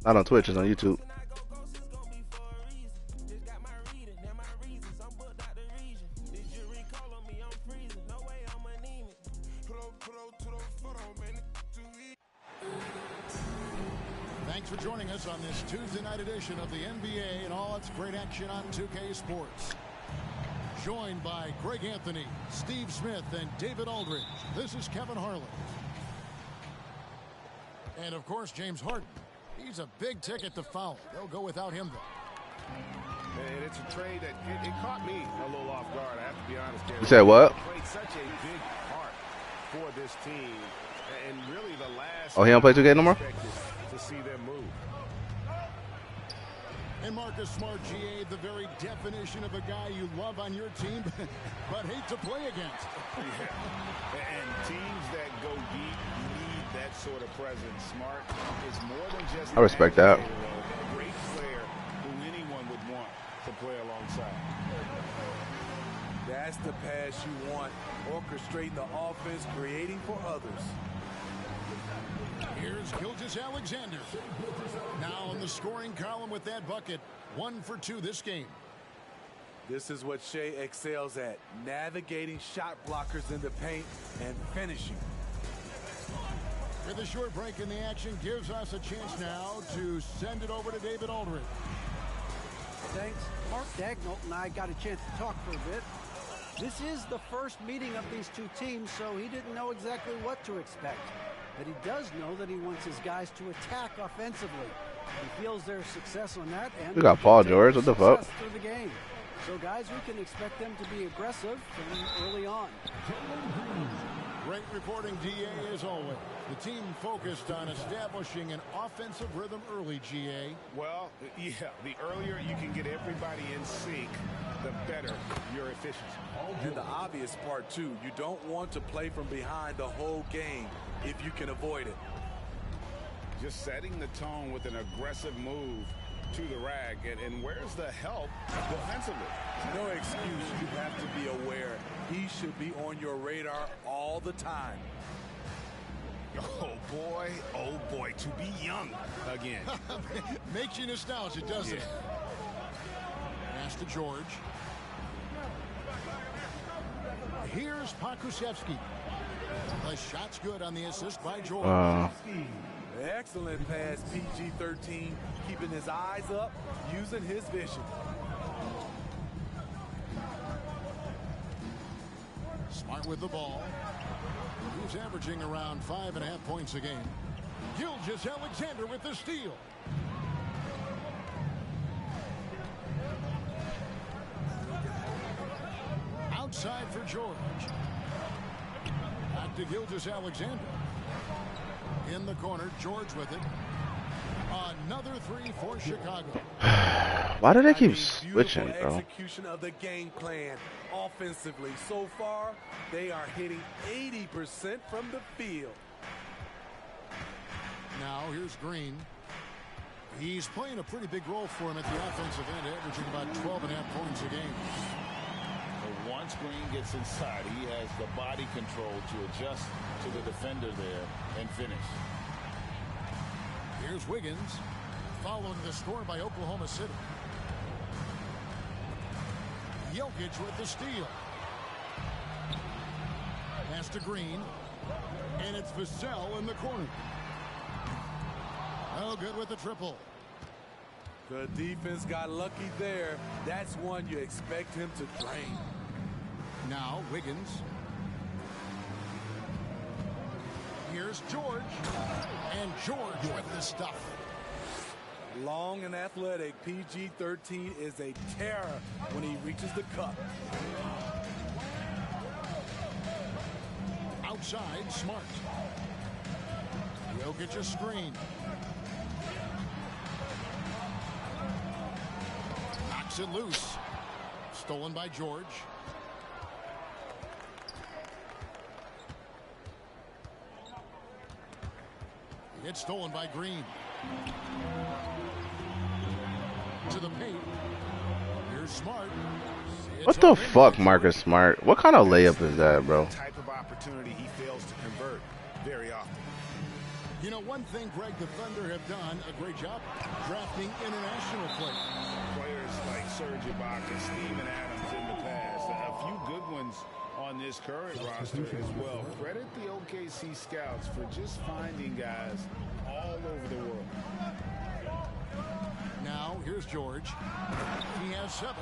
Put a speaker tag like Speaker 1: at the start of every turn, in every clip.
Speaker 1: Not on Twitch, it's on YouTube.
Speaker 2: Thanks for joining us on this Tuesday night edition of the NBA and all its great action on 2K Sports. Joined by Greg Anthony, Steve Smith, and David Aldridge. This is Kevin Harlan. And, of course, James Harden. He's a big ticket to foul. They'll go without him, though.
Speaker 3: And it's a trade that it caught me a little off guard, I have to be honest.
Speaker 1: You said what?
Speaker 3: Played such a big part for this team. And really the last...
Speaker 1: Oh, he don't play 2K no more?
Speaker 3: ...to see them move.
Speaker 2: And Marcus Smart, GA, the very definition of a guy you love on your team, but hate to play against.
Speaker 3: Yeah. And teams that go deep need that sort of presence. Smart is more than just...
Speaker 1: I respect that.
Speaker 3: A great player who anyone would want to play alongside.
Speaker 4: That's the pass you want. Orchestrating the offense, creating for others.
Speaker 2: Here's Gilgeous-Alexander. Now in the scoring column with that bucket. 1 for 2 this game.
Speaker 4: This is what Shea excels at. Navigating shot blockers in the paint and finishing.
Speaker 2: With a short break in the action gives us a chance now to send it over to David Aldridge.
Speaker 5: Thanks. Mark Daigneault and I got a chance to talk for a bit. This is the first meeting of these two teams, so he didn't know exactly what to expect. But he does know that he wants his guys to attack offensively. He feels their success on that end.
Speaker 1: We got Paul George. What the fuck?
Speaker 5: Through the game. So, guys, we can expect them to be aggressive from early on.
Speaker 2: Great reporting, DA, as always. The team focused on establishing an offensive rhythm early, GA.
Speaker 3: Well, yeah, the earlier you can get everybody in sync, the better your efficiency.
Speaker 4: And the obvious part, too, you don't want to play from behind the whole game if you can avoid it.
Speaker 3: Just setting the tone with an aggressive move to the rack. And where's the help defensively?
Speaker 4: No excuse. You have to be aware. He should be on your radar all the time.
Speaker 3: Oh boy, to be young again.
Speaker 2: Makes you nostalgic, doesn't it? Pass to George. Here's Pokusevski. The shot's good on the assist by George.
Speaker 4: Excellent pass, PG-13, keeping his eyes up, using his vision.
Speaker 2: Smart with the ball. He's averaging around 5.5 points a game. Gilgeous-Alexander with the steal. Outside for George. Back to Gilgeous-Alexander. In the corner, George with it. Another 3 for Chicago.
Speaker 1: Why do they keep switching, bro?
Speaker 4: Execution of the game plan offensively. So far, they are hitting 80% from the field.
Speaker 2: Now here's Green. He's playing a pretty big role for him at the offensive end, averaging about 12.5 points a game.
Speaker 6: But once Green gets inside, he has the body control to adjust to the defender there and finish.
Speaker 2: Here's Wiggins, following the score by Oklahoma City. Jokic with the steal. Pass to Green, and it's Vassell in the corner. Oh, good with the triple.
Speaker 4: The defense got lucky there. That's one you expect him to drain.
Speaker 2: Now Wiggins. Here's George. And George with the stuff.
Speaker 4: Long and athletic, PG-13 is a terror when he reaches the cup.
Speaker 2: Outside, Smart. Jokic a screen. Knocks it loose. Stolen by George. It's stolen by Green. To the paint. Here's Smart.
Speaker 1: What the fuck, Marcus Smart? What kind of layup is that, bro?
Speaker 3: Type of opportunity he fails to convert very often.
Speaker 2: know, one thing, Greg, the Thunder have done a great job drafting international players.
Speaker 3: Players like Serge Ibaka, Steven Adams in the past. A few good ones on this current roster as well. Credit the OKC scouts for just finding guys all over the world.
Speaker 2: Now, here's George. He has 7.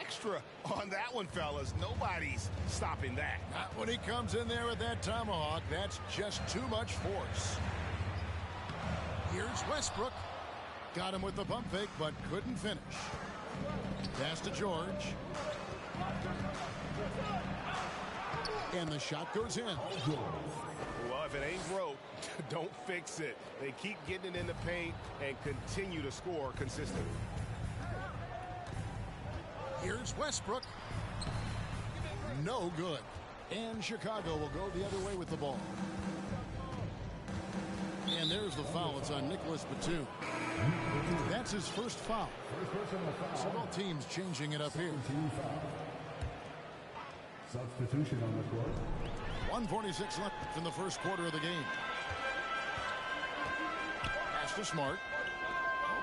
Speaker 3: Extra on that one, fellas. Nobody's stopping that.
Speaker 2: Not when he comes in there with that tomahawk. That's just too much force. Here's Westbrook. Got him with the pump fake, but couldn't finish. Pass to George. And the shot goes in.
Speaker 7: Well, if it ain't broke, don't fix it. They keep getting it in the paint and continue to score consistently.
Speaker 2: Here's Westbrook. No good. And Chicago will go the other way with the ball. And there's the foul. It's on Nicholas Batum. That's his first foul. So both teams changing it up here.
Speaker 8: Substitution on the court.
Speaker 2: 1:46 left in the first quarter of the game. Pass to Smart.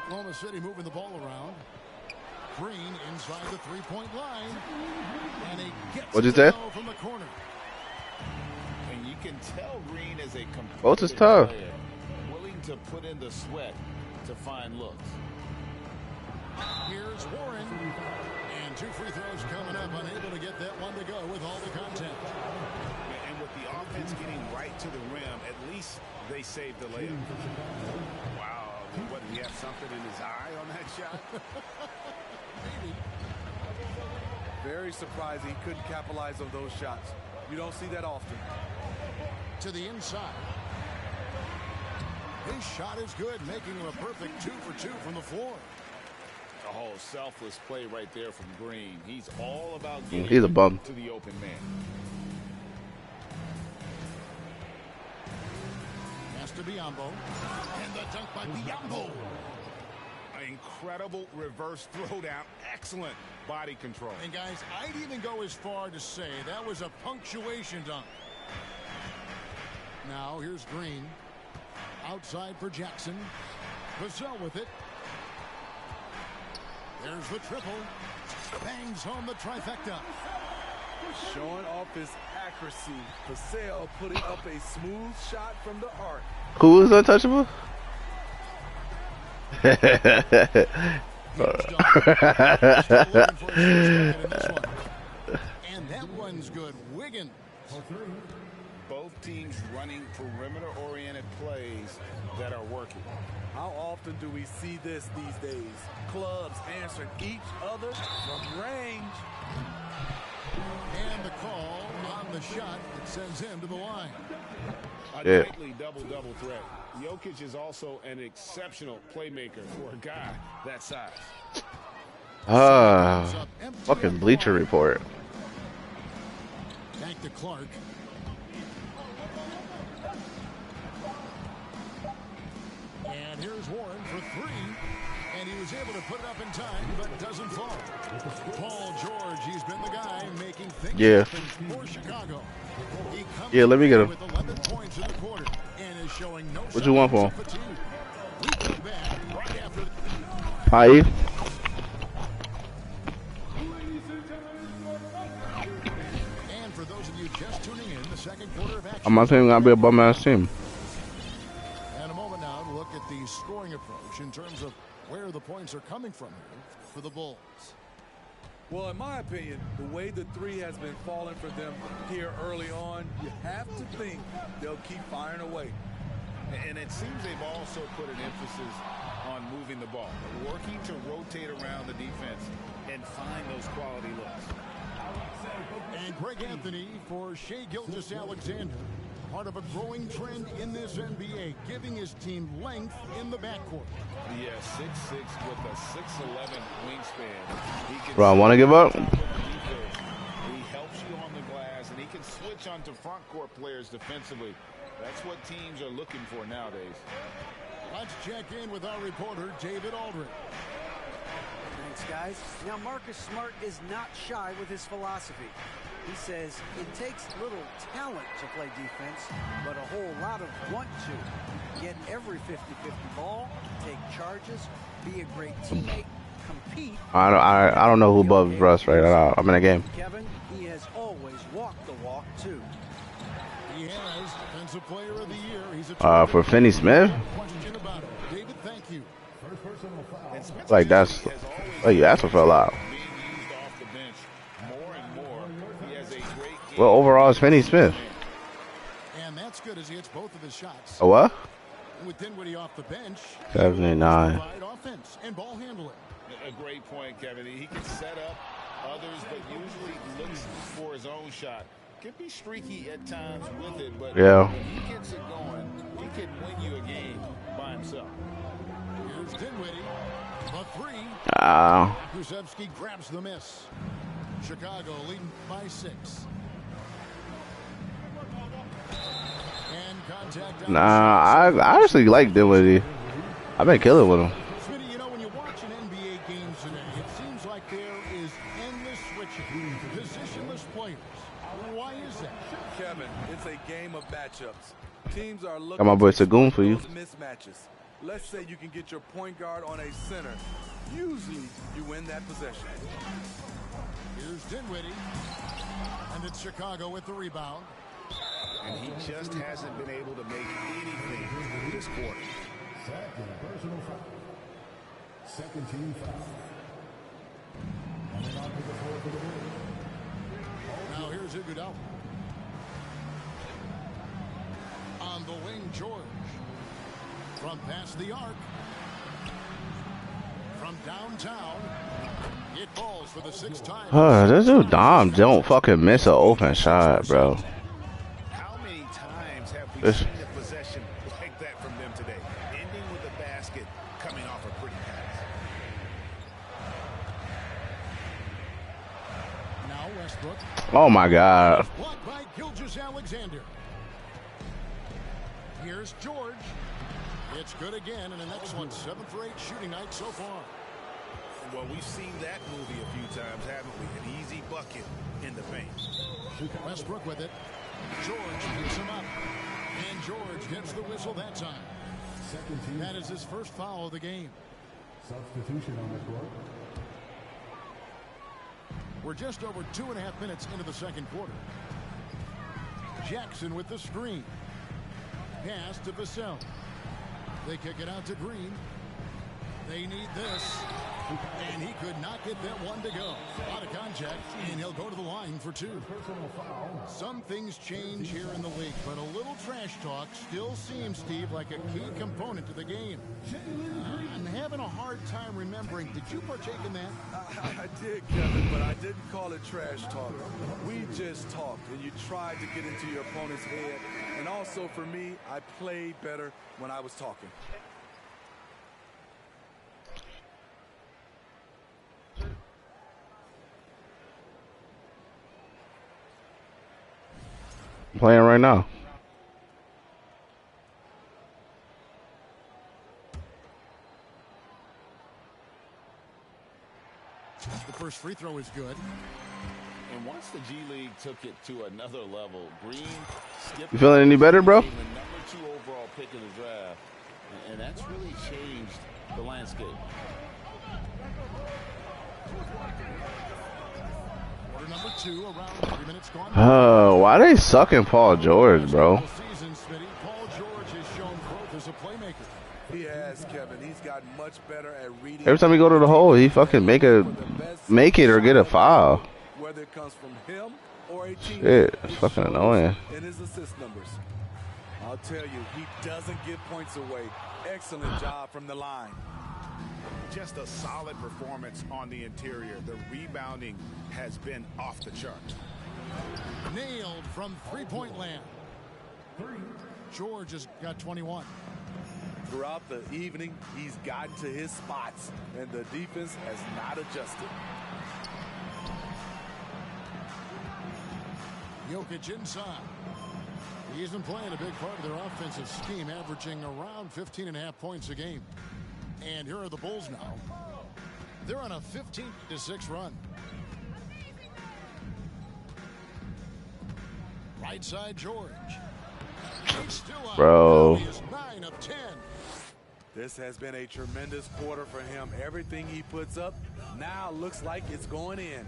Speaker 2: Oklahoma City moving the ball around. Green inside the three-point line. And he gets
Speaker 1: What'd you say?
Speaker 2: from the corner.
Speaker 6: And you can tell Green is a
Speaker 1: Both is tough.
Speaker 6: player, willing to put in the sweat to find looks.
Speaker 2: Here's Warren. And 2 free throws coming up. Unable to get that one to go with all the contact.
Speaker 3: And with the offense getting right to the rim, at least they saved the layup. Wow. What, did he have something in his eye on that shot?
Speaker 2: Maybe.
Speaker 4: Very surprised he couldn't capitalize on those shots. You don't see that often.
Speaker 2: To the inside. His shot is good, making him a perfect 2 for 2 from the floor.
Speaker 6: Oh, selfless play right there from Green. He's all about
Speaker 1: He's a bum.
Speaker 6: to the open man.
Speaker 2: Pass to Biyombo. And the dunk by Biyombo.
Speaker 3: Incredible reverse throwdown. Excellent body control.
Speaker 2: And guys, I'd even go as far to say that was a punctuation dunk. Now here's Green. Outside for Jackson. Vassell with it. There's the triple. Bangs home the trifecta.
Speaker 4: Showing off his accuracy. Vassell putting up a smooth shot from the arc.
Speaker 1: Who is untouchable?
Speaker 2: Still looking for his first bucket in this one. And that one's good. Wiggins.
Speaker 3: Both teams running perimeter-oriented plays that are working.
Speaker 4: How often do we see this these days? Clubs answering each other from range.
Speaker 2: And the call on the shot that sends him to the line.
Speaker 3: A nightly double-double threat. Jokic is also an exceptional playmaker for a guy that size.
Speaker 1: Fucking Bleacher Report.
Speaker 2: Back to Clark. And here's Warren for 3. And he was able to put it up in time, but doesn't fall. Paul George, he's been the guy making things happen for Chicago. He comes
Speaker 1: let me get him.
Speaker 2: with 11 points in the quarter and is showing no
Speaker 1: What you want for
Speaker 2: signs of fatigue. We come back right after the...
Speaker 1: Hi.
Speaker 2: And for those of you just tuning in, the second quarter of action.
Speaker 1: I'm not saying gonna be a bum ass team.
Speaker 2: And a moment now to look at the scoring approach in terms of where the points are coming from here for the Bulls.
Speaker 4: Well, in my opinion, the way the three has been falling for them here early on, you have to think they'll keep firing away.
Speaker 3: And it seems they've also put an emphasis on moving the ball, working to rotate around the defense and find those quality looks.
Speaker 2: And Greg Anthony for Shai Gilgeous-Alexander, part of a growing trend in this NBA, giving his team length in the backcourt.
Speaker 3: Yeah, 6'6" with a 6'11" wingspan. He can
Speaker 1: Bro, I want to give up.
Speaker 3: He helps you on the glass, and he can switch onto front court players defensively. That's what teams are looking for nowadays.
Speaker 2: Let's check in with our reporter, David Aldridge.
Speaker 5: Thanks, guys. Now, Marcus Smart is not shy with his philosophy. He says it takes little talent to play defense, but a whole lot of want to. Get every 50-50 ball, take charges, be a great teammate, compete.
Speaker 1: I don't know who above Russ right now. I'm in a game.
Speaker 5: Kevin, he has always walked the walk, too.
Speaker 2: He has Defensive Player of the Year. He's
Speaker 1: For Finney Smith?
Speaker 2: question about it. David, thank you.
Speaker 1: Like, that's... Oh, you asked for a lot. Well, overall, it's Finney Smith.
Speaker 2: And that's good as he hits both of his shots.
Speaker 1: A what?
Speaker 2: With Dinwiddie off the bench.
Speaker 1: 79.
Speaker 2: Offense and ball handling.
Speaker 6: A great point, Kevin. He can set up others, but usually looks for his own shot. Could be streaky at times with it, but
Speaker 1: yeah,
Speaker 6: when he gets it going, he can win you a game by himself.
Speaker 2: Here's Dinwiddie. The three. Krzyzewski grabs the miss. Chicago leading by 6. And contact.
Speaker 1: I actually like Dinwiddie. I've been killing with him.
Speaker 2: Smitty, you know, when you watch an NBA game today, it seems like there is endless switching, positionless players. Why is that?
Speaker 4: Kevin, it's a game of matchups. Teams are looking
Speaker 1: Got my boy Sagoon for you.
Speaker 4: Mismatches. Let's say you can get your point guard on a center. Usually, you win that possession.
Speaker 2: Here's Dinwiddie. And it's Chicago with the rebound.
Speaker 3: And he just hasn't been able to make anything this quarter.
Speaker 8: Second personal foul. Second team foul. Coming onto the floor for the win.
Speaker 2: Now here's Iguodala. On the wing, George. From past the arc. From downtown. It falls for the 6th time.
Speaker 1: This dude Dom don't fucking miss an open shot, bro.
Speaker 3: How many times have we seen a possession like that from them today? Ending with a basket, coming off a pretty pass.
Speaker 2: Now Westbrook.
Speaker 1: Oh my God.
Speaker 2: Blocked by Gilgeous-Alexander. Here's George. It's good again, and an excellent 7 for 8 shooting night so far.
Speaker 3: Well, we've seen that movie a few times, haven't we? An easy bucket in the paint.
Speaker 2: Westbrook with it. George picks him up. And George gets the whistle that time.
Speaker 8: Second team.
Speaker 2: That is his first foul of the game.
Speaker 8: Substitution on the court.
Speaker 2: We're just over 2.5 minutes into the second quarter. Jackson with the screen. Pass to Vassell. They kick it out to Green. They need this. And he could not get that one to go. Out of contact, and he'll go to the line for 2. Some things change here in the league, but a little trash talk still seems, Steve, like a key component to the game. I'm having a hard time remembering. Did you partake in that?
Speaker 4: I did, Kevin, but I didn't call it trash talk. We just talked, and you tried to get into your opponent's head. And also, for me, I played better when I was talking.
Speaker 1: Playing right now.
Speaker 2: The first free throw is good.
Speaker 6: And once the G League took it to another level, Green skipped.
Speaker 1: You feeling any better, bro?
Speaker 6: The number 2 overall pick in the draft, and that's really changed the landscape.
Speaker 2: Quarter number 2, around 3 minutes gone.
Speaker 1: Why they sucking Paul George, bro?
Speaker 2: Season, Smitty. Paul George has shown growth as a playmaker.
Speaker 4: He has, Kevin. He's gotten much better at reading.
Speaker 1: Every time he go to the hole, he fucking make it or get a foul.
Speaker 4: Whether it comes from him or a team.
Speaker 1: Shit, it's fucking annoying.
Speaker 4: In his assist numbers, I'll tell you, he doesn't give points away. Excellent job from the line.
Speaker 3: Just a solid performance on the interior. The rebounding has been off the chart.
Speaker 2: Nailed from three-point land. George has got 21.
Speaker 4: Throughout the evening, he's gotten to his spots, and the defense has not adjusted.
Speaker 2: Jokic inside. He's been playing a big part of their offensive scheme, averaging around 15.5 points a game. And here are the Bulls now. They're on a 15-6 run. Right side, George. He's still on.
Speaker 1: Bro.
Speaker 2: He is 9 of 10.
Speaker 4: This has been a tremendous quarter for him. Everything he puts up now looks like it's going in.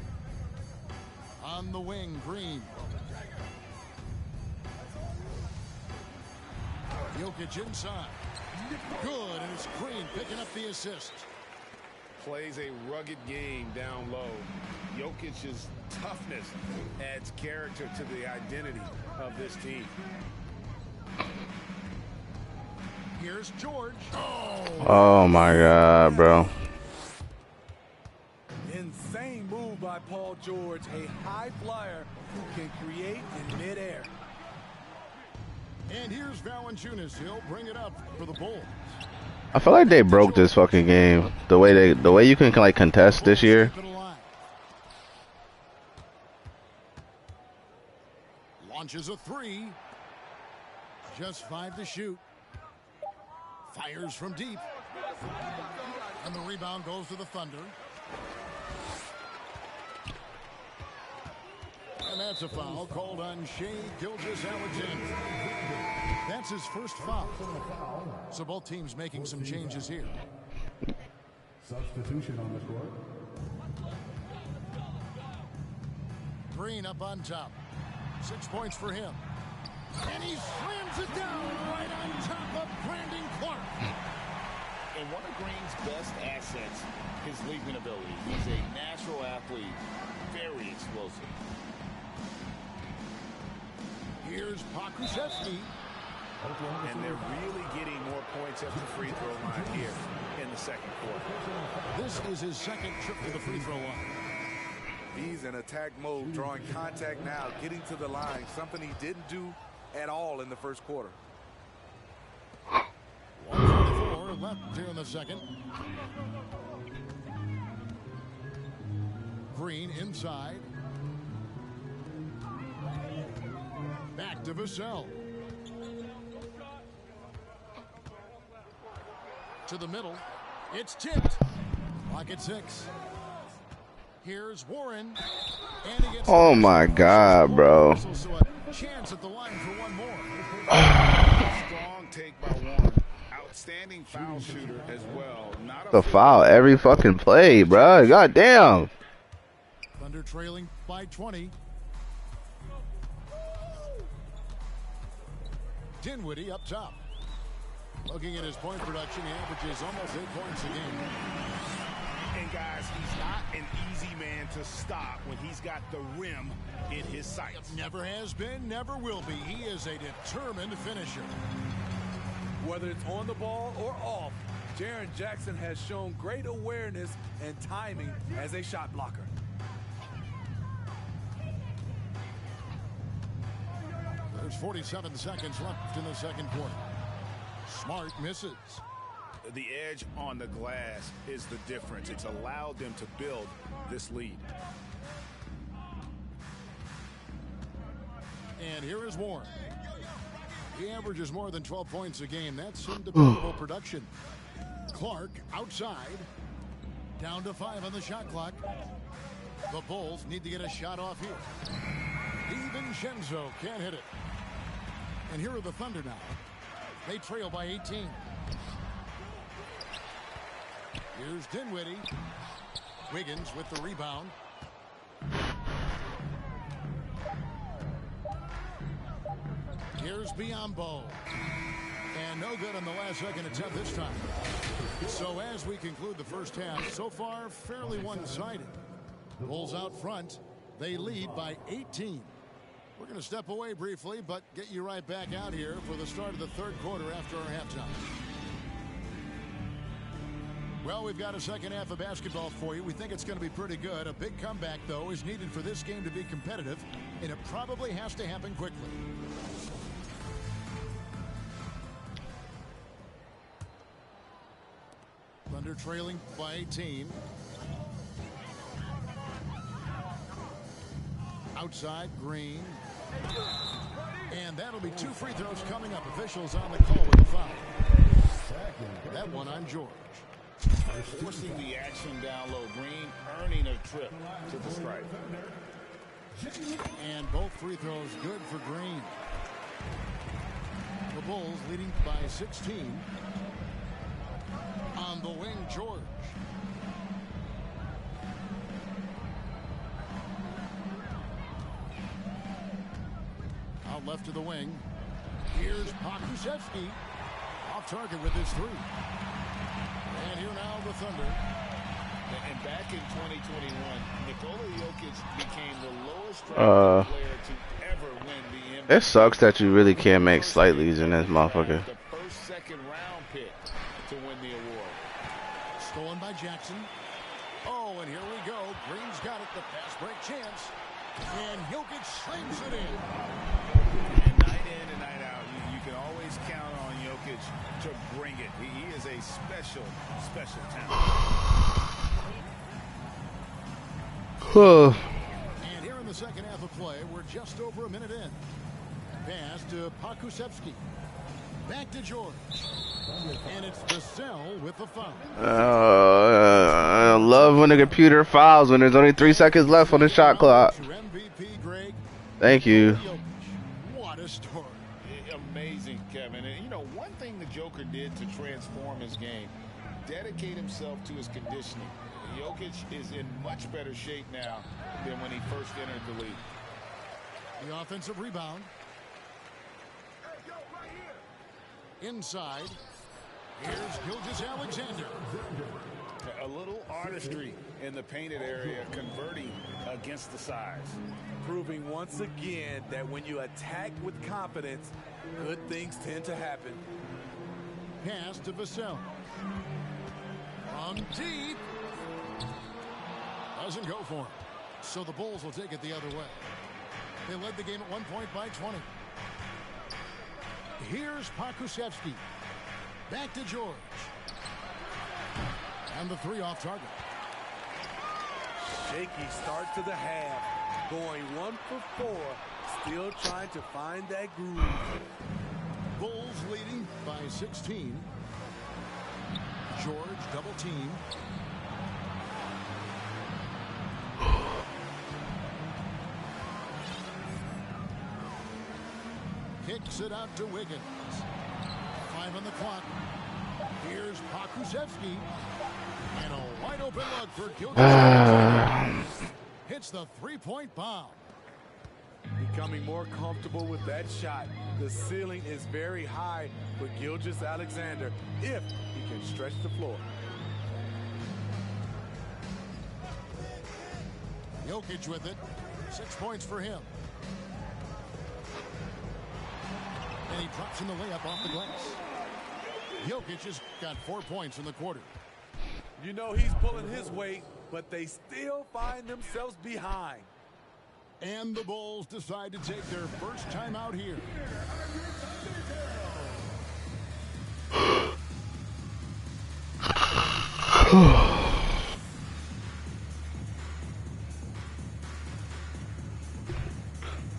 Speaker 2: On the wing, Green. Jokic inside. Good, and it's Green picking up the assist.
Speaker 3: Plays a rugged game down low. Jokic's toughness adds character to the identity of this team.
Speaker 2: Here's George.
Speaker 1: Oh my God, bro.
Speaker 4: Insane move by Paul George, a high flyer who can create in midair.
Speaker 2: And here's Valanciunas. He'll bring it up for the Bulls.
Speaker 1: I feel like they broke this fucking game. The way you can like contest this year.
Speaker 2: Launches a three. Just 5 to shoot. Fires from deep. And the rebound goes to the Thunder. And that's a foul called on Shai Gilgeous-Alexander. That's his first foul. So both teams making some changes here.
Speaker 8: Substitution on the court.
Speaker 2: Green up on top. 6 points for him. And he slams it down right on top of Brandon Clark.
Speaker 6: And one of Green's best assets, his leaping ability. He's a natural athlete, very explosive.
Speaker 2: Here's Pokusevski.
Speaker 3: And they're really getting more points at the free throw line here in the second quarter.
Speaker 2: This is his second trip to the free throw line.
Speaker 4: He's in attack mode, drawing contact now, getting to the line, something he didn't do at all in the first quarter.
Speaker 2: 1:44 left here in the second. Green inside. Back to Vassell. To the middle. It's tipped. Clock at 6. Here's Warren. And he gets
Speaker 1: Oh my God, bro.
Speaker 2: So a chance at the line for one more.
Speaker 3: Strong take by Warren. Outstanding foul shooter as well. Not
Speaker 1: The foul every fucking play, bro. God damn.
Speaker 2: Thunder trailing by 20. Dinwiddie up top. Looking at his point production, he averages almost 8 points a game.
Speaker 7: And guys, he's not an easy man to stop when he's got the rim in his sights.
Speaker 2: Never has been, never will be. He is a determined finisher.
Speaker 4: Whether it's on the ball or off, Jaren Jackson has shown great awareness and timing as a shot blocker.
Speaker 2: There's 47 seconds left in the second quarter. Smart misses.
Speaker 3: The edge on the glass is the difference. It's allowed them to build this lead.
Speaker 2: And here is Warren. He averages more than 12 points a game. That's some dependable production. Clark outside. Down to 5 on the shot clock. The Bulls need to get a shot off here. DiVincenzo can't hit it. And here are the Thunder now. They trail by 18. Here's Dinwiddie. Wiggins with the rebound. Here's Biyombo. And no good on the last second attempt this time. So as we conclude the first half, so far fairly one-sided. Bulls out front. They lead by 18. We're going to step away briefly, but get you right back out here for the start of the third quarter after our halftime. Well, we've got a second half of basketball for you. We think it's going to be pretty good. A big comeback, though, is needed for this game to be competitive, and it probably has to happen quickly. Thunder trailing by 18. Outside, Green. And that'll be 2 free throws coming up. Officials on the call with the foul. That one on George.
Speaker 3: forcing the action down low. Green earning a trip to the stripe.
Speaker 2: And both free throws good for Green. The Bulls leading by 16. On the wing, George. Out left to the wing. Here's Pokusevski. Off target with his three. And here now the Thunder.
Speaker 3: And back in 2021, Nikola Jokic became the lowest ranked player to ever win the NBA.
Speaker 1: It sucks that you really can't make slightlies in this motherfucker.
Speaker 3: The first second round pick to win the award.
Speaker 2: Stolen by Jackson. Oh, and here we go. Green's got it. The fast break chance. And Jokic slings it in.
Speaker 3: And night in and night out, you can always count on Jokic to bring it. He is a special, special talent.
Speaker 2: And here in the second half of play, we're just over a minute in. Pass to Pokusevski. Back to George. And it's Vassell with the foul.
Speaker 1: I love when the computer fouls when there's only 3 seconds left on the shot clock.
Speaker 2: MVP, Greg.
Speaker 1: Thank you.
Speaker 2: What a story.
Speaker 3: Amazing, Kevin. And, you know, one thing the Joker did to transform his game, dedicate himself to his conditioning. Jokic is in much better shape now than when he first entered the league.
Speaker 2: The offensive rebound. Inside. Here's Gilgeous-Alexander.
Speaker 3: A little artistry in the painted area, converting against the size.
Speaker 4: Proving once again that when you attack with confidence, good things tend to happen.
Speaker 2: Pass to Vassell. From deep. Doesn't go for him. So the Bulls will take it the other way. They led the game at 1 point by 20. Here's Pokusevski. Back to George. And the three off target.
Speaker 4: Shaky start to the half. Going 1 for 4. Still trying to find that groove.
Speaker 2: Bulls leading by 16. George double team. Kicks it out to Wiggins. 5 on the clock. Here's Pokusevski. And a wide open look for Gilgeous. Hits the three-point bomb.
Speaker 4: Becoming more comfortable with that shot. The ceiling is very high for Gilgeous-Alexander if he can stretch the floor.
Speaker 2: Jokic with it. 6 points for him. And he drops in the layup off the glass. Jokic has got 4 points in the quarter.
Speaker 4: You know he's pulling his weight, but they still find themselves behind.
Speaker 2: And the Bulls decide to take their first time out here.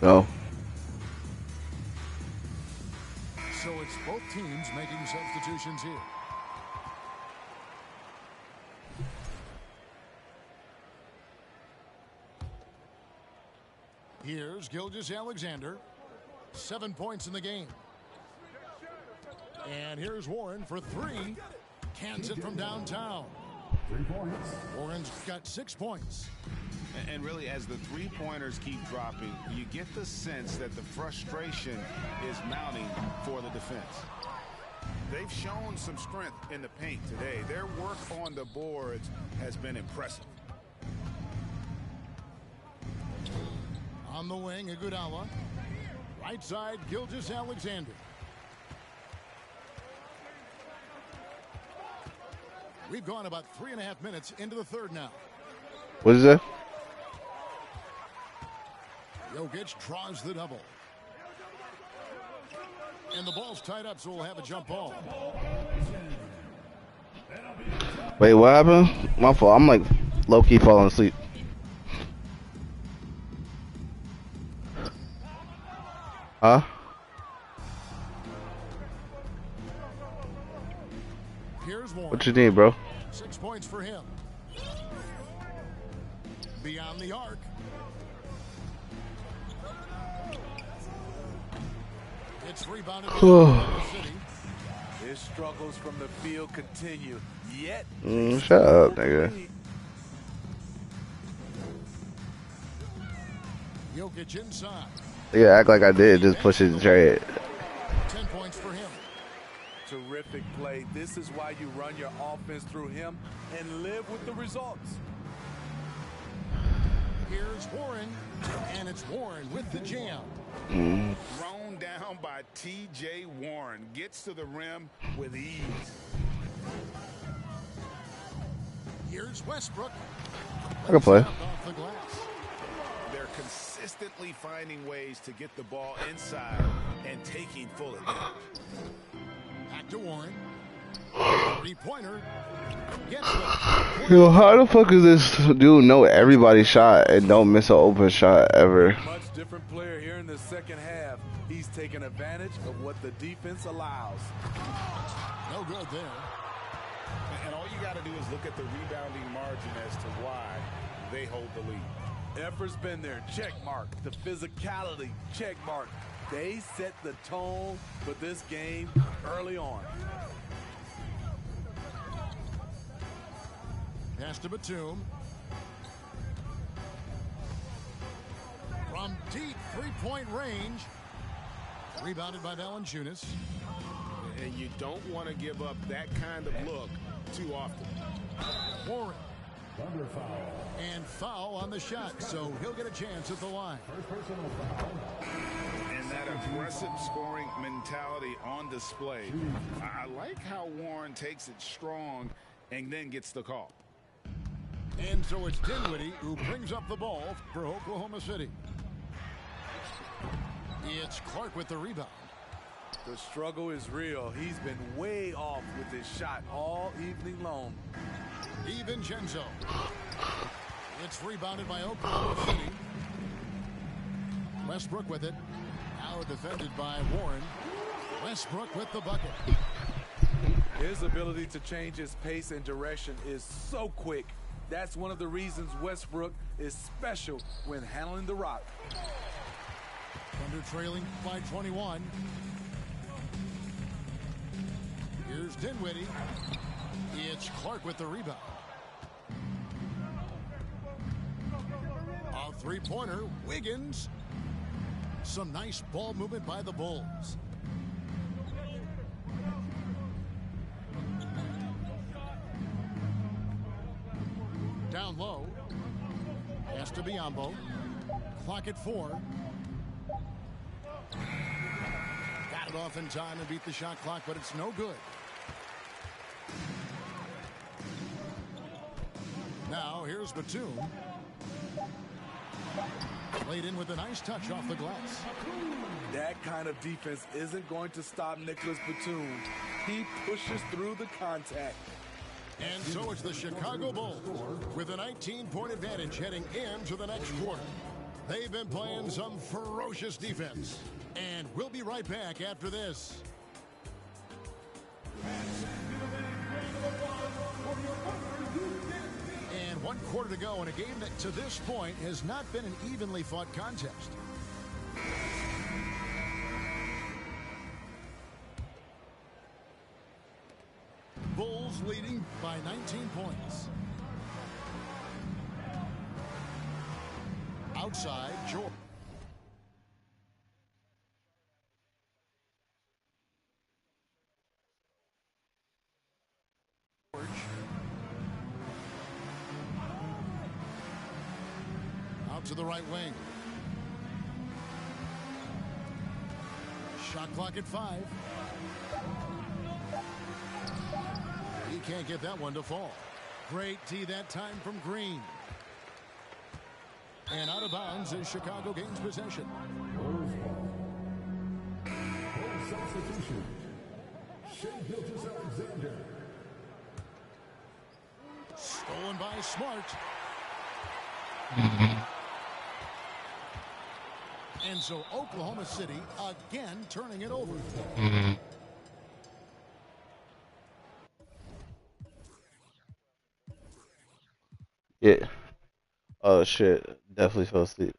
Speaker 1: No.
Speaker 2: So it's both teams making substitutions here. Here's Gilgeous-Alexander. 7 points in the game. And here's Warren for 3. Cans it from downtown.
Speaker 8: 3 points.
Speaker 2: Warren's got 6 points.
Speaker 3: And really, as the three-pointers keep dropping, you get the sense that the frustration is mounting for the defense. They've shown some strength in the paint today. Their work on the boards has been impressive.
Speaker 2: On the wing, Iguodala. Right side, Gilgeous-Alexander. We've gone about 3.5 minutes into the third now.
Speaker 1: What is that?
Speaker 2: Jokic draws the double. And the ball's tied up, so we'll have a jump ball.
Speaker 1: Wait, what happened? My fault. I'm like low-key falling asleep. Huh?
Speaker 2: Here's Warren.
Speaker 1: What you need, bro?
Speaker 2: 6 points for him. Beyond the arc. It's rebounded by the City.
Speaker 4: His struggles from the field continue. Yet,
Speaker 1: shut up, nigga.
Speaker 2: Jokic inside.
Speaker 1: Yeah, act like I did. Just push it and trade.
Speaker 2: 10 points for him.
Speaker 4: terrific play. This is why you run your offense through him and live with the results.
Speaker 2: Here's Warren, and it's Warren with the jam.
Speaker 3: Thrown down by T.J. Warren. Gets to the rim with ease.
Speaker 2: Here's Westbrook.
Speaker 1: I can play.
Speaker 2: Off the glass.
Speaker 3: They're consistently finding ways to get the ball inside and taking full advantage.
Speaker 2: Back to Warren. Three-pointer. Gets it.
Speaker 1: Yo, how the fuck is this dude know everybody's shot and don't miss an open shot ever?
Speaker 4: Much different player here in the second half. He's taking advantage of what the defense allows.
Speaker 2: No good there.
Speaker 3: And all you got to do is look at the rebounding margin as to why they hold the lead.
Speaker 4: Effort's been there, check mark. The physicality, check mark. They set the tone for this game early on.
Speaker 2: Pass to Batum. From deep three-point range. Rebounded by Valanciunas.
Speaker 7: And you don't want to give up that kind of look too often.
Speaker 2: Warren.
Speaker 8: Under foul.
Speaker 2: And foul on the shot, so he'll get a chance at the line.
Speaker 8: First personal foul.
Speaker 3: And that aggressive scoring mentality on display. I like how Warren takes it strong and then gets the call.
Speaker 2: And so it's Dinwiddie who brings up the ball for Oklahoma City. It's Clark with the rebound.
Speaker 4: The struggle is real. He's been way off with his shot all evening long.
Speaker 2: DiVincenzo. It's rebounded by Oklahoma City. Westbrook with it. Now defended by Warren. Westbrook with the bucket.
Speaker 4: His ability to change his pace and direction is so quick. That's one of the reasons Westbrook is special when handling the rock.
Speaker 2: Thunder trailing by 21. Here's Dinwiddie. It's Clark with the rebound. A three-pointer, Wiggins. Some nice ball movement by the Bulls. Down low. Has to be Biombo. Clock at 4. Got it off in time and beat the shot clock, but it's no good. Now here's Batum. Laid in with a nice touch off the glass.
Speaker 4: That kind of defense isn't going to stop Nicholas Batum. He pushes through the contact.
Speaker 2: And so it's the Chicago Bulls with a 19-point advantage heading into the next quarter. They've been playing some ferocious defense. And we'll be right back after this. And 1 quarter to go in a game that to this point has not been an evenly fought contest. Bulls leading by 19 points. Outside, George. Out to the right wing. Shot clock at 5. He can't get that one to fall. Great D that time from Green. And out of bounds as Chicago gains possession.
Speaker 8: Full substitution. Shea Gilgeous-Alexander.
Speaker 2: Stolen by Smart. And so Oklahoma City again turning it over.
Speaker 1: Yeah. Oh shit. Definitely fell asleep.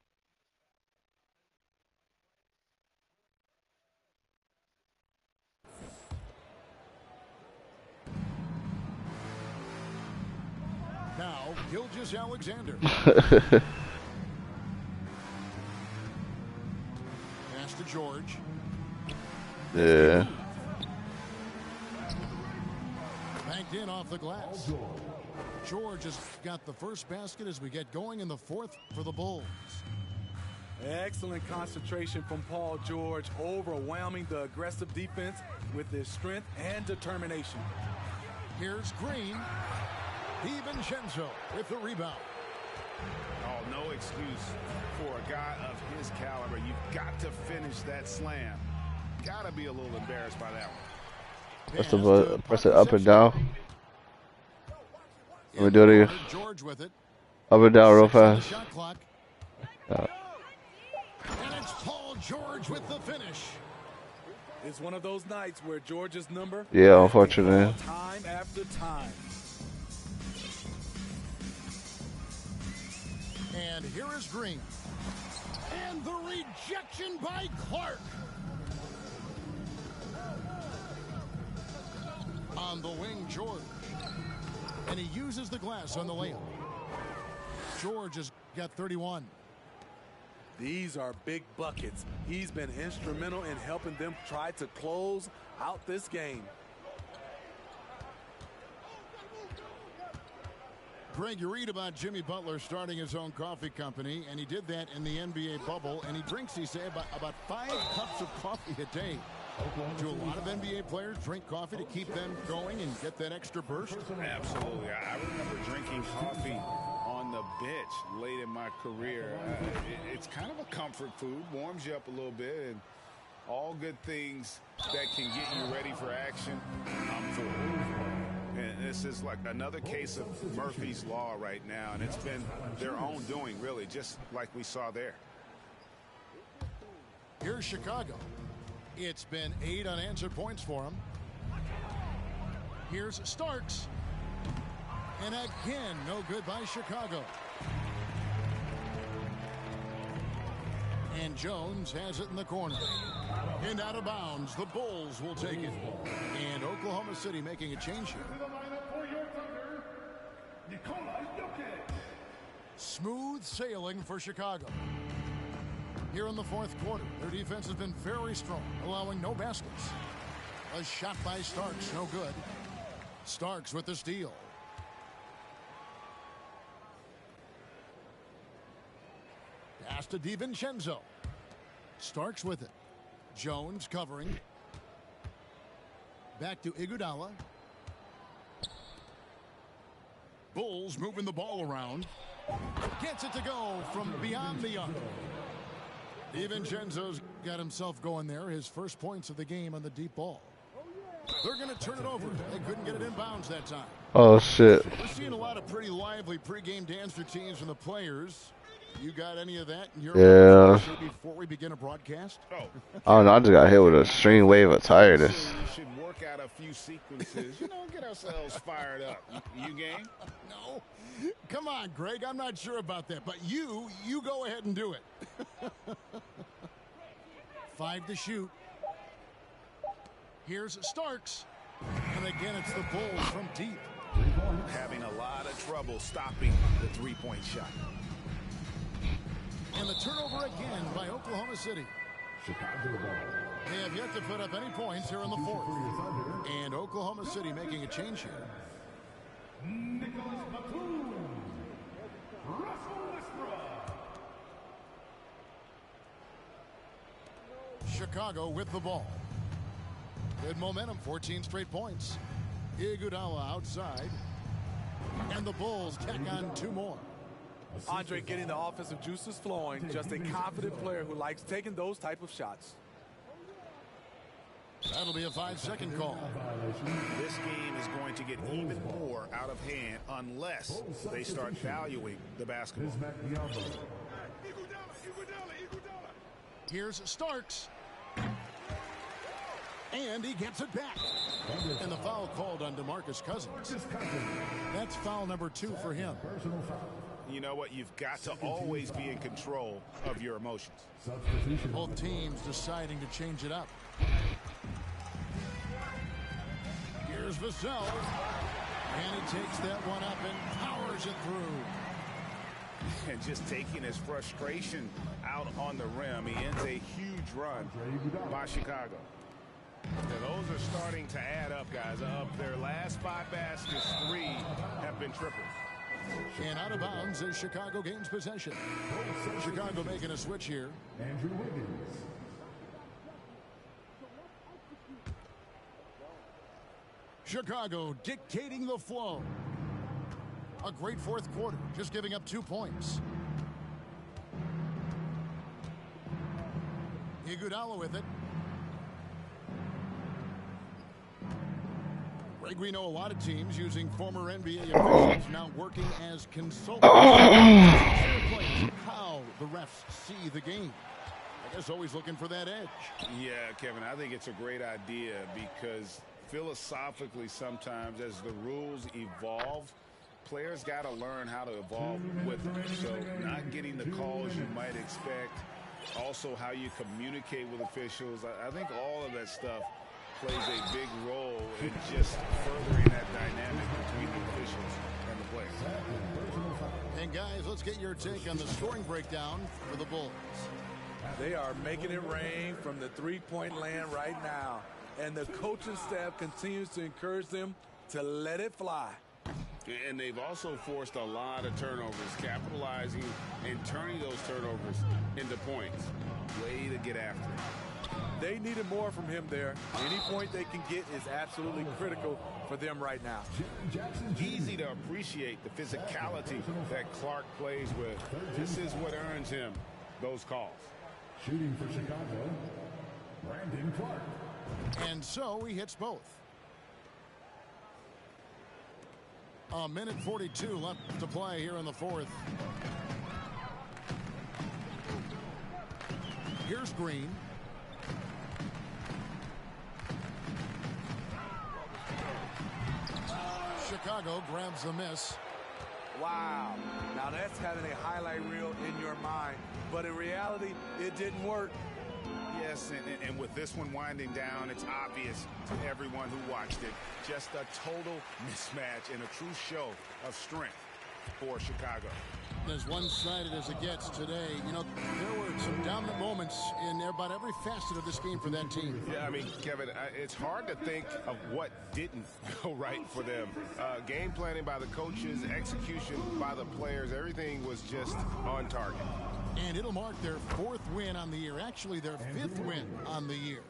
Speaker 2: Now, Gilgeous Alexander. Pass to George.
Speaker 1: Yeah.
Speaker 2: Banked in off the glass. George has got the first basket as we get going in the fourth for the Bulls.
Speaker 4: Excellent concentration from Paul George, overwhelming the aggressive defense with his strength and determination.
Speaker 2: Here's Green. DiVincenzo with the rebound.
Speaker 3: Oh, no excuse for a guy of his caliber. You've got to finish that slam. Got to be a little embarrassed by that one.
Speaker 1: Press it up and down. Let me do it again.
Speaker 2: George with it.
Speaker 1: Up and down real fast.
Speaker 2: Shot clock. And it's Paul George with the finish.
Speaker 4: It's one of those nights where George's number.
Speaker 1: Yeah, unfortunately.
Speaker 4: Time after time.
Speaker 2: And here is Green. And the rejection by Clark. On the wing, George. And he uses the glass on the layup. George has got 31.
Speaker 4: These are big buckets. He's been instrumental in helping them try to close out this game.
Speaker 2: Greg, you read about Jimmy Butler starting his own coffee company, and he did that in the NBA bubble, and he drinks, he said, about 5 cups of coffee a day. Do a lot of NBA players drink coffee to keep them going and get that extra burst?
Speaker 3: Absolutely. I remember drinking coffee on the bench late in my career. It's kind of a comfort food, warms you up a little bit, and all good things that can get you ready for action, I'm for. And this is like another case of Murphy's Law right now, and it's been their own doing, really, just like we saw there.
Speaker 2: Here's Chicago. It's been 8 unanswered points for him. Here's Starks. And again, no good by Chicago. And Jones has it in the corner. And out of bounds, the Bulls will take it. And Oklahoma City making a change here. Smooth sailing for Chicago. Here in the fourth quarter, their defense has been very strong, allowing no baskets. A shot by Starks, no good. Starks with the steal. Pass to DiVincenzo. Starks with it. Jones covering. Back to Iguodala. Bulls moving the ball around. Gets it to go from beyond the arc. DiVincenzo's got himself going there. His first points of the game on the deep ball. They're going to turn it over. They couldn't get it in bounds that time.
Speaker 1: Oh, shit.
Speaker 2: We're seeing a lot of pretty lively pregame dance routines from the players. You got any of that in your before we begin a broadcast?
Speaker 1: I don't know. I just got hit with a string wave of tiredness.
Speaker 3: We should work out a few sequences, get ourselves fired up. You game?
Speaker 2: No. Come on, Greg. I'm not sure about that. But you go ahead and do it. 5 to shoot. Here's Starks. And again, it's the Bulls from deep.
Speaker 3: Having a lot of trouble stopping the three-point shot.
Speaker 2: And the turnover again by Oklahoma City. They have yet to put up any points here in the fourth. And Oklahoma City making a change here. Chicago with the ball. Good momentum, 14 straight points. Iguodala outside. And the Bulls tack on 2 more.
Speaker 4: Andre getting the offensive juices flowing. Just a confident player who likes taking those type of shots.
Speaker 2: That'll be a 5-second call.
Speaker 3: This game is going to get even more out of hand unless they start valuing the basketball.
Speaker 2: Here's Starks. And he gets it back. And the foul called on DeMarcus Cousins. That's foul number 2 for him.
Speaker 8: Personal foul.
Speaker 3: You know what? You've got to always be in control of your emotions.
Speaker 8: Substitution.
Speaker 2: Both teams deciding to change it up. Here's Vassell. And he takes that one up and powers it through.
Speaker 3: And just taking his frustration out on the rim, he ends a huge run by Chicago.
Speaker 7: Yeah, those are starting to add up, guys. Of their last 5 baskets, 3 have been triples.
Speaker 2: And out of bounds as Chicago gains possession. Chicago making a switch here.
Speaker 8: Andrew Wiggins.
Speaker 2: Chicago dictating the flow. A great fourth quarter, just giving up 2 points. Iguodala with it. Greg, we know a lot of teams using former NBA officials now working as consultants. How the refs see the game. I guess always looking for that edge.
Speaker 3: Yeah, Kevin, I think it's a great idea because philosophically sometimes as the rules evolve, players got to learn how to evolve with them. So not getting the calls you might expect, also how you communicate with officials. I think all of that stuff plays a big role in just furthering that dynamic between the officials and the players.
Speaker 2: And guys, let's get your take on the scoring breakdown for the Bulls.
Speaker 4: They are making it rain from the three-point land right now. And the coaching staff continues to encourage them to let it fly.
Speaker 3: And they've also forced a lot of turnovers, capitalizing and turning those turnovers into points. Way to get after it.
Speaker 4: They needed more from him there. Any point they can get is absolutely critical for them right now.
Speaker 3: Easy to appreciate the physicality that Clark plays with. This is what earns him those calls.
Speaker 8: Shooting for Chicago, Brandon Clark.
Speaker 2: And so he hits both. A minute 42 left to play here in the fourth. Here's Green. Chicago grabs the miss.
Speaker 4: Wow. Now that's having a highlight reel in your mind. But in reality, it didn't work.
Speaker 3: Yes, and with this one winding down, it's obvious to everyone who watched it. Just a total mismatch and a true show of strength for Chicago.
Speaker 2: As one-sided as it gets today, you know, there were some dominant moments in about every facet of this game for that team.
Speaker 7: Yeah, I mean, Kevin, it's hard to think of what didn't go right for them. Game planning by the coaches, execution by the players, everything was just on target.
Speaker 2: And it'll mark their 4th win on the year, actually their 5th win on the year.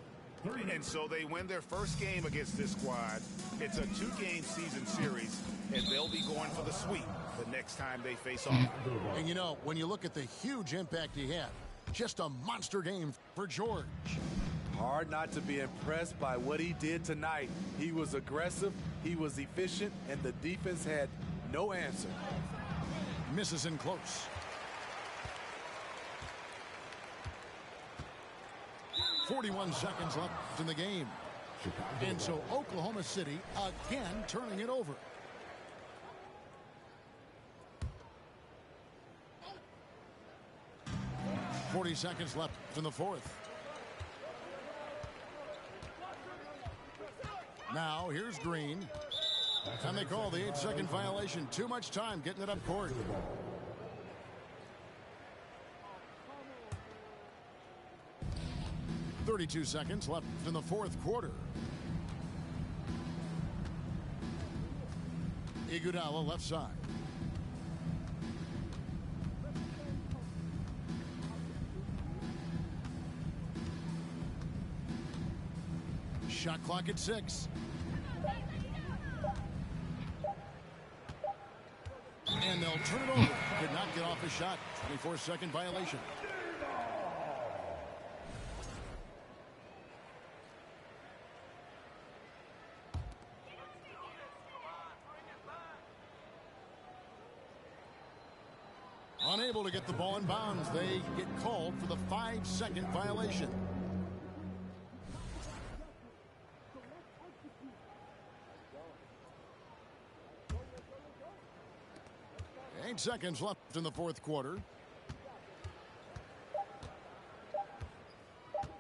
Speaker 3: And so they win their first game against this squad. It's a 2-game season series, and they'll be going for the sweep the next time they face off.
Speaker 2: And you know, when you look at the huge impact he had, just a monster game for George.
Speaker 4: Hard not to be impressed by what he did tonight. He was aggressive, he was efficient, and the defense had no answer.
Speaker 2: Misses in close. 41 seconds left in the game. And so Oklahoma City again turning it over. .40 seconds left in the fourth. Now here's Green. And they call the 8-second violation. Too much time getting it up court. .32 seconds left in the fourth quarter. Iguodala left side. Shot clock at 6. And they'll turn it over. Could not get off a shot. 24-second violation. Unable to get the ball in bounds. They get called for the 5-second violation. 9 seconds left in the fourth quarter.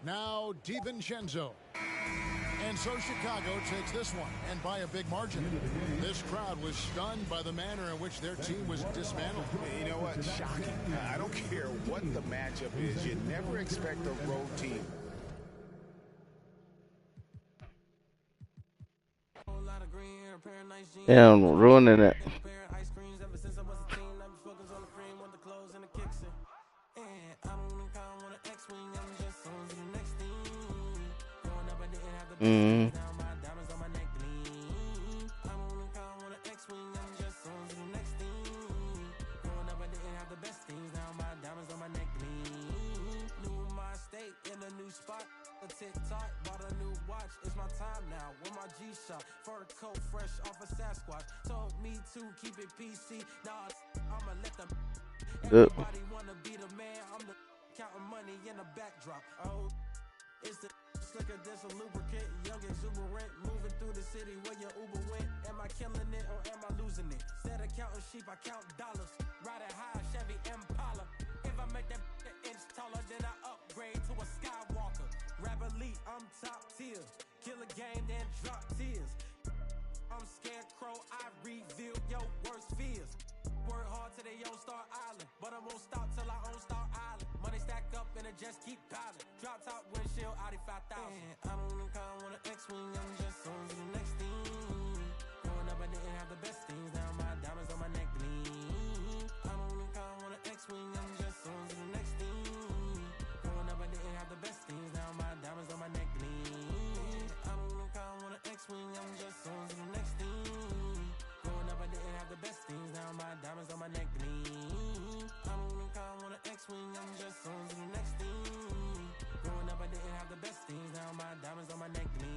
Speaker 2: Now DiVincenzo. And so Chicago takes this one, and by a big margin. This crowd was stunned by the manner in which their team was dismantled.
Speaker 3: You know what? Shocking. I don't care what the matchup is. You never expect a road team.
Speaker 1: Damn, ruining it. Mm.
Speaker 9: TikTok, bought a new watch. It's my time now. With my G-Shock, fur coat fresh off a Sasquatch. Told me to keep it PC. Nah, I'ma let them. Everybody wanna be the man. I'm the counting money in the backdrop. Oh, it's the slicker than a lubricant. Young exuberant, moving through the city where your Uber went. Am I killing it or am I losing it? Instead of counting sheep, I count dollars. Riding high, Chevy Impala. If I make that an inch taller, then I upgrade to a Skywalker. Rap elite, I'm top tier. Kill a game, then drop tears. I'm scarecrow, I reveal your worst fears. Work hard till they on Star Island, but I won't stop till I own Star Island. Money stack up and it just keep piling. Drop top windshield, Audi 5000. I don't look how I want an X-Wing, I'm just on to the next thing. Growing up, I didn't have the best things. Now my diamonds on my neck gleam. I don't look how I want an X-Wing, I'm just on to the next thing. Growing up, I didn't have the best things. Now my diamonds on my neck gleam. I don't look how I want an X-Wing, I'm just on to the next thing. Growing up, I didn't have the best things. Now my diamonds on my neck gleam. I don't look how I want an X-Wing, I'm just on to the next thing. Growing up, I didn't have the best things. Now my diamonds on my neck gleam.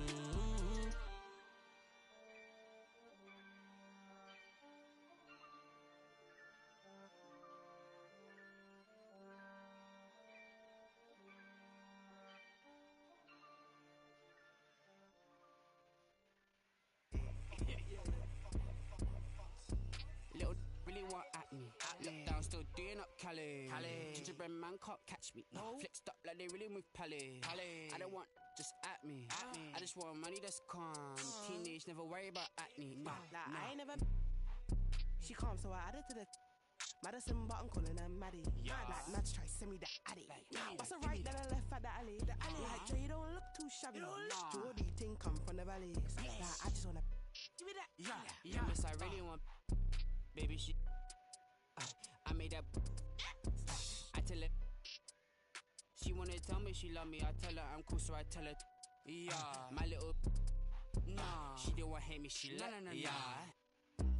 Speaker 10: Little really want at me. Look down, still doing up Cali. Gingerbread man can't catch me. Flexed up like they really move Pally. I don't want just at me. I just want money that's calm. Teenage, never worry about acne.
Speaker 11: I ain't never. She calm, so I added to the. Madison, but I'm calling her Maddie. Like Mads try send me the addy. What's a right, then I left at the alley. Like Jay, you don't look too shabby. Jordy ting come from the valley. Like I just wanna. Give me that.
Speaker 10: Yeah, miss, I really want. Baby, she. I made that. I tell her. She wanna tell me she love me. I tell her I'm cool, so I tell her. Yeah, my little. Nah, she don't want hate me. She like. Yeah.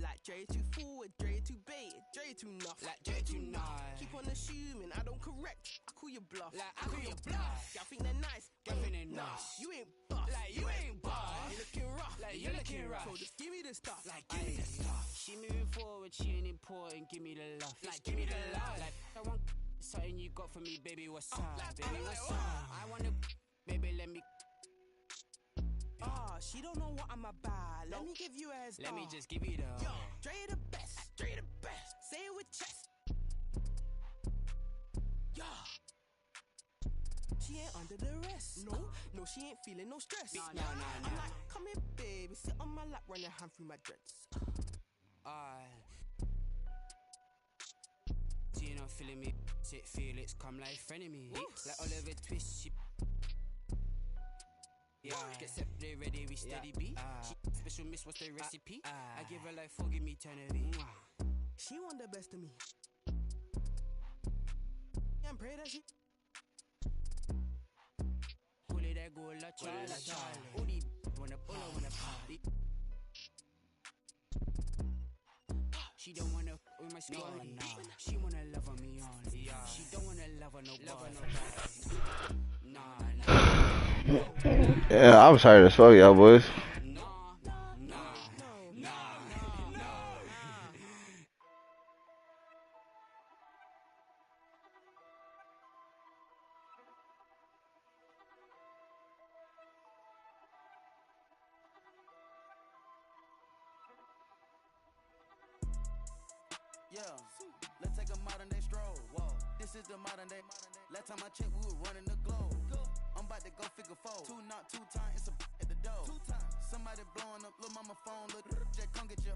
Speaker 11: Like Dre too forward, Dre too baited, Dre too nuff.
Speaker 10: Like Dre too nice.
Speaker 11: Keep on assuming I don't correct. I call you bluff.
Speaker 10: Like I call you bluff.
Speaker 11: Y'all think they're nice.
Speaker 10: Y'all think they're nice.
Speaker 11: You ain't buff.
Speaker 10: Like you ain't buff.
Speaker 11: You looking rough.
Speaker 10: Like you looking rough.
Speaker 11: So just give me the stuff.
Speaker 10: Like give me the stuff. She moving forward, she ain't important. Give me the love. Like give me the love. Like I want something you got for me, baby. What's up? Baby, what's up? I wanna, baby, let me.
Speaker 11: She don't know what I'm about. Let me give you a head start.
Speaker 10: Let me just give you the.
Speaker 11: Yo, Dre the best. Dre the best. Say it with chest. Yeah. She ain't under the rest. No, she ain't feeling no stress.
Speaker 10: No.
Speaker 11: I'm like, come here, baby. Sit on my lap, run your hand through my dreads.
Speaker 10: She not feeling me. Sit Felix, come like frenemy. Like Oliver Twist, she. Yeah, get set, they ready, we steady beat. Special miss, what's the recipe? I give her like forgive me eternity.
Speaker 11: She want the best of me. And pray that she.
Speaker 10: Pull it, that go, la Charlie. All these wanna party. She don't wanna with my squad. No. She wanna love on me only. Yeah. She don't wanna love on nobody. Nah.
Speaker 1: Yeah, I'm tired as fuck, y'all boys.
Speaker 12: Yeah, let's take a modern day stroll. Whoa, this is the modern day. Last time I checked, we were running the globe. I'm about to go figure 4. 2 not 2 times, it's a at the door. 2 times. Somebody blowing up, little mama phone, little Jack, come get your.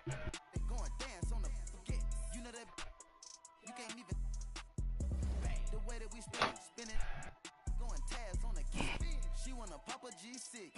Speaker 12: They going dance on the forget. You know that you can't even. The way that we spin it, going Taz on the key. She wanna pop a G6.